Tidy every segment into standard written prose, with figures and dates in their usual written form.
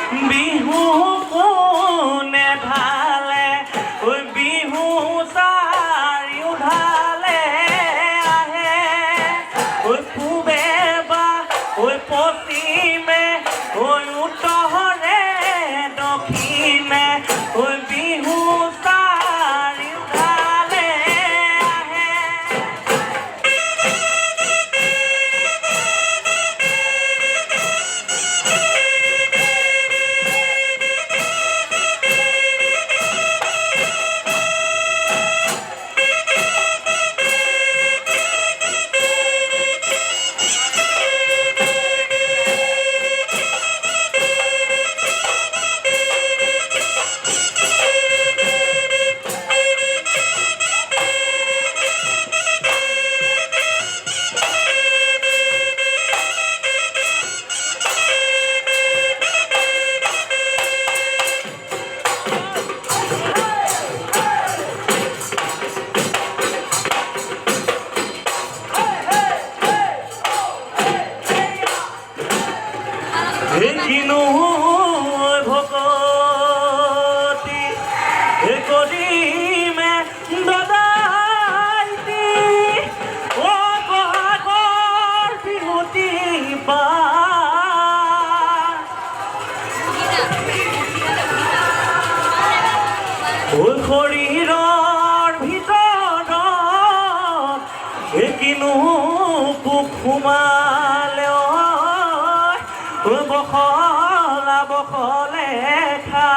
বিহু কোনে ঢালে ঐ বিহু চাৰিওঢালে আহে ঐ পূবে বা ঐ পশ্চিমে ঐ উত্তৰে দক্ষিণে ঐ বিহু চাৰিওঢালে আহে কিনো ভকতি কৰিমে দদাইতি ও বহাগৰ বিহুতি বা শৰীৰৰ ভিতৰত কিনো পোক সোমালে বখলা বখলে খা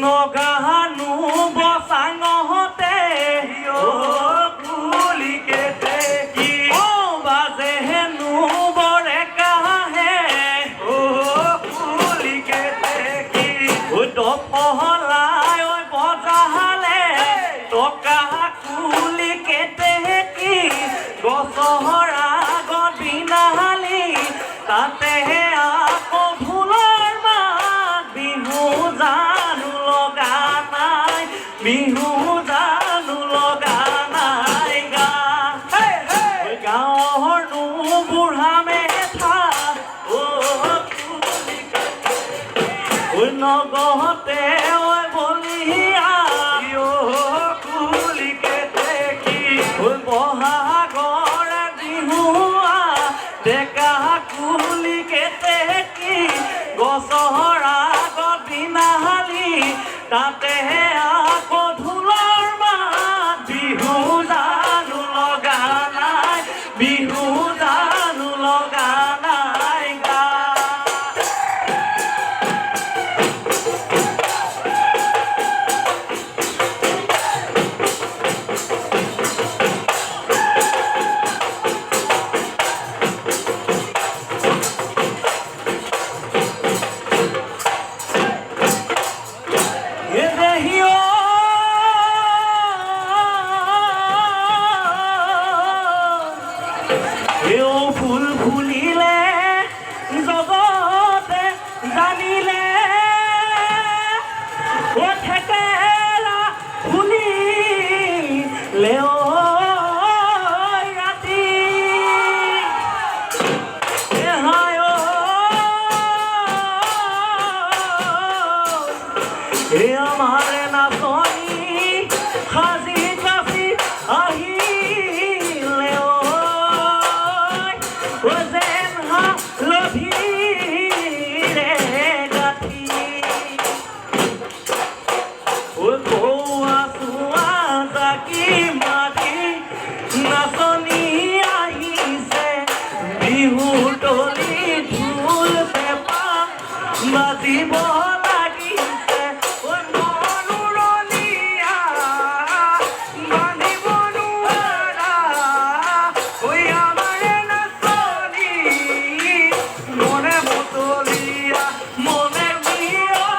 নগাহানো বচাঙতে কুলিকে কি বাজে হেনো বৰে কাহে কুলিকে কি দপহলাই বজাহালে টকা কুলিকে কি গছৰ আগত বিনাহালি তাতে আকৌ ঢোলৰ মাত বিহু জানো লগা নাই বিহু জানো লগা নাই গাঁৱৰ নো বুঢ়া মেথা নগতে বলিয়া কুলিকে কি বহাগৰ বিহুৱা ডেকা কুলিকে কি গছৰ আগত বিনাহালি তাতে আকৌ ঢোলৰ মাত বিহু জানো লগা নাই বিহু জানো লগা নাই ফুল ফুলিলে জগতে জানিলে ও থেকেৰা ফুলিলে ৰাতি দিব লাগিছে ঐ মনুৰলীয়া বান্ধিব নোৱাৰা ঐ আমাৰে নাচনী মনে মতলীয়া মনে মিয়া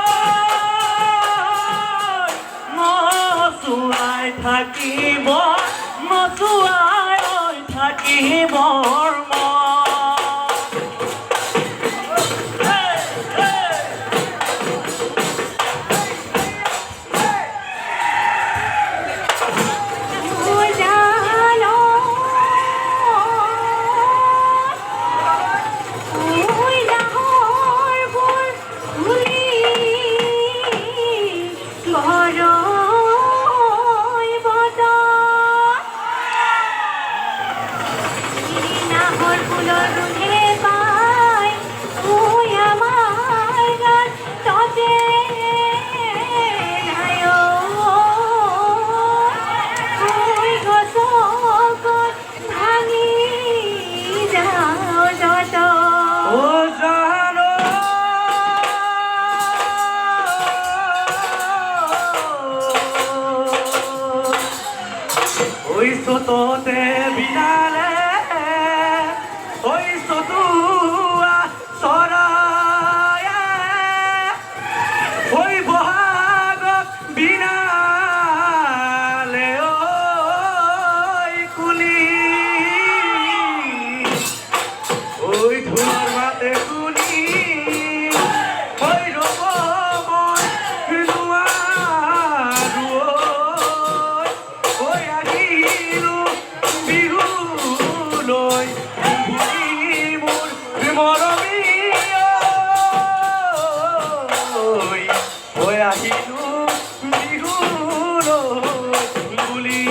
নচুৱাই থাকিব নচুৱাই থাকিবৰ মন ঐ চততে বিনালে ঐ চতুৱা চৰায়ে ঐ বহাগত বিনালে ঐ কুলি ঐ ঢোলৰ মাতে কুলি ঐ ৰব মই নোৱাৰো ঐ আহিলো বিহুলৈ বুঢ়ী মোৰ মৰমীয়া ঐ আহিলো বিহুলৈ বুলি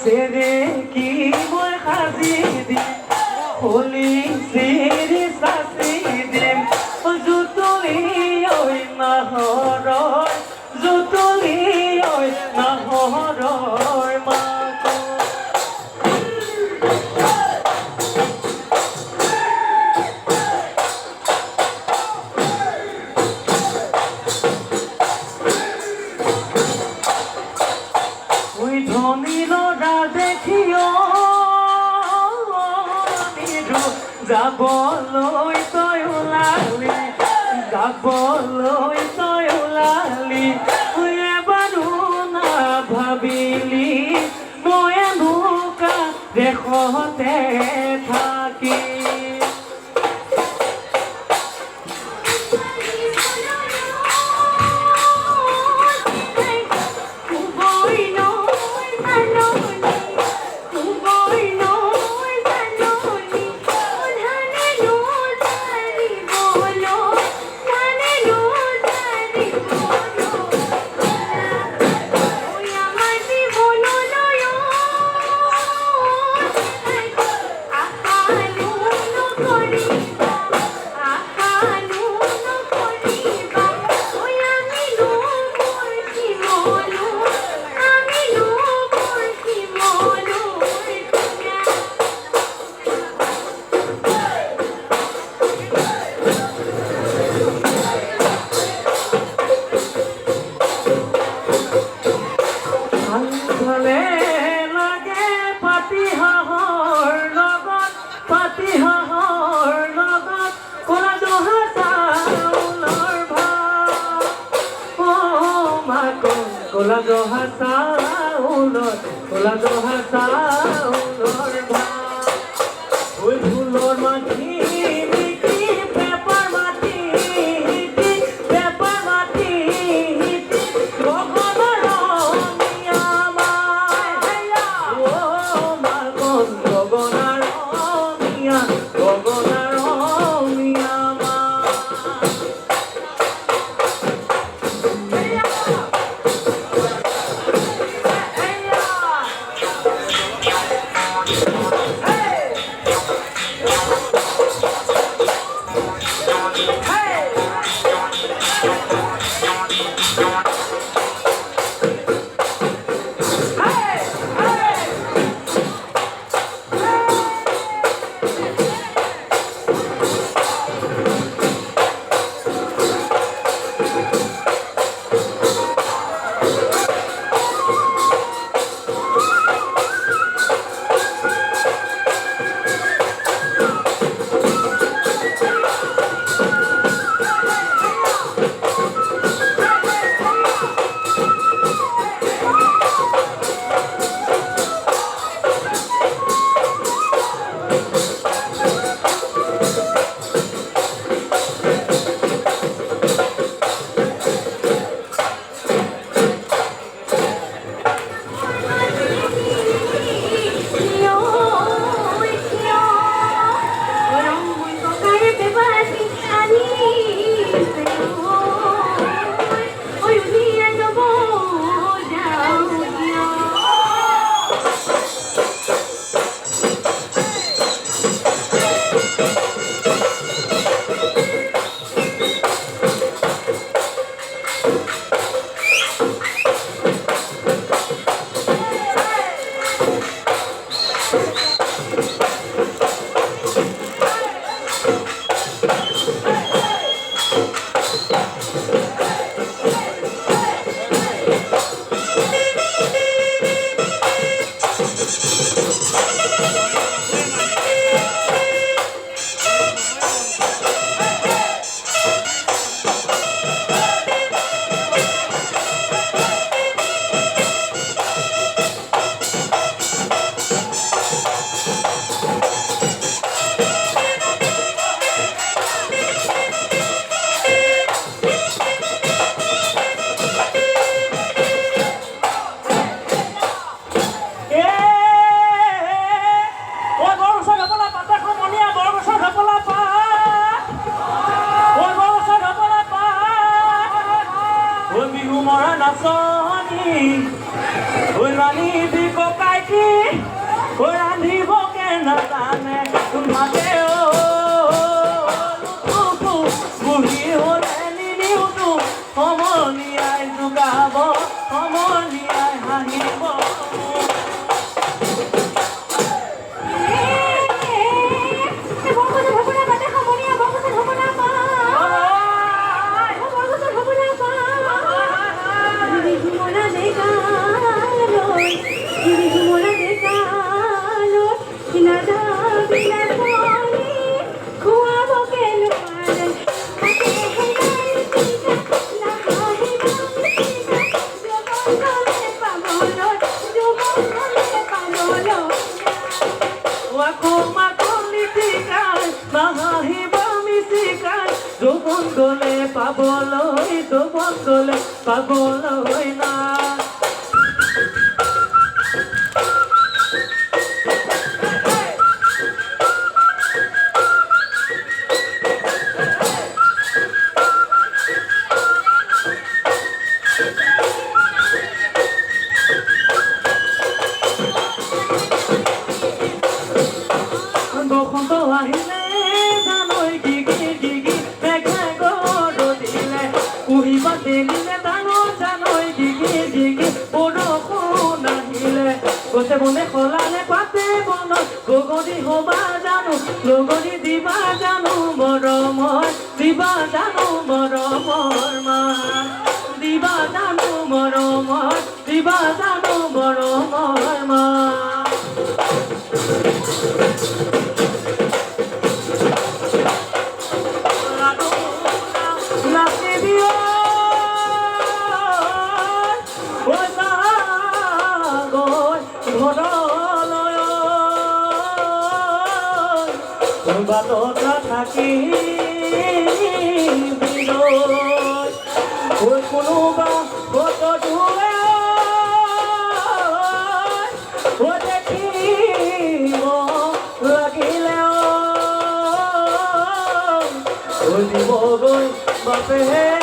সেৰে কি মই সাজি দিম হলি চিৰি চাচি দিম জুতুলি ঐ নাহৰৰ জুতুলি ঐ নাহৰৰ মাক ঐ ধনী ল'ৰা দেখিও যাবলৈ তই ওলালি যাবলৈ তই ওলালি এবাৰো নাভাবিলি মই এনেকুৱা দেশতে থাকি Kola doha saulor, kola doha saulor bha. Oi dhulor mati, miti pepper mati, pepper mati. Gogono romiya mai, oh মৰা নাচনি ঐ ৰাণী দি ককাইটি ঐ ৰান্ধিবকে নাজানে মাতে বুঢ়ী হ'লে নিনিওতো সমনীয়াই যোগাব সমনীয়াই হাঁহিব যৌবন গলে পাবলৈ না বসন্ত আহিলে জানৈ গিগি কুহিবা দেলিলে ডাঙৰ জানৈ গিগি বৰষুণ আহিলে গছে বনে খলালে পাতে বনত গগনি হবা জানো লগনি দিবা জানো মৰমৰ দিবা জানো মৰমৰ মা দিবা জানো মৰমৰ দিবা জানো মৰমৰ মা বাটত থাকি কোনোবা ফটোটোৱে দেখিব লাগিলে দিবগৈ বাপে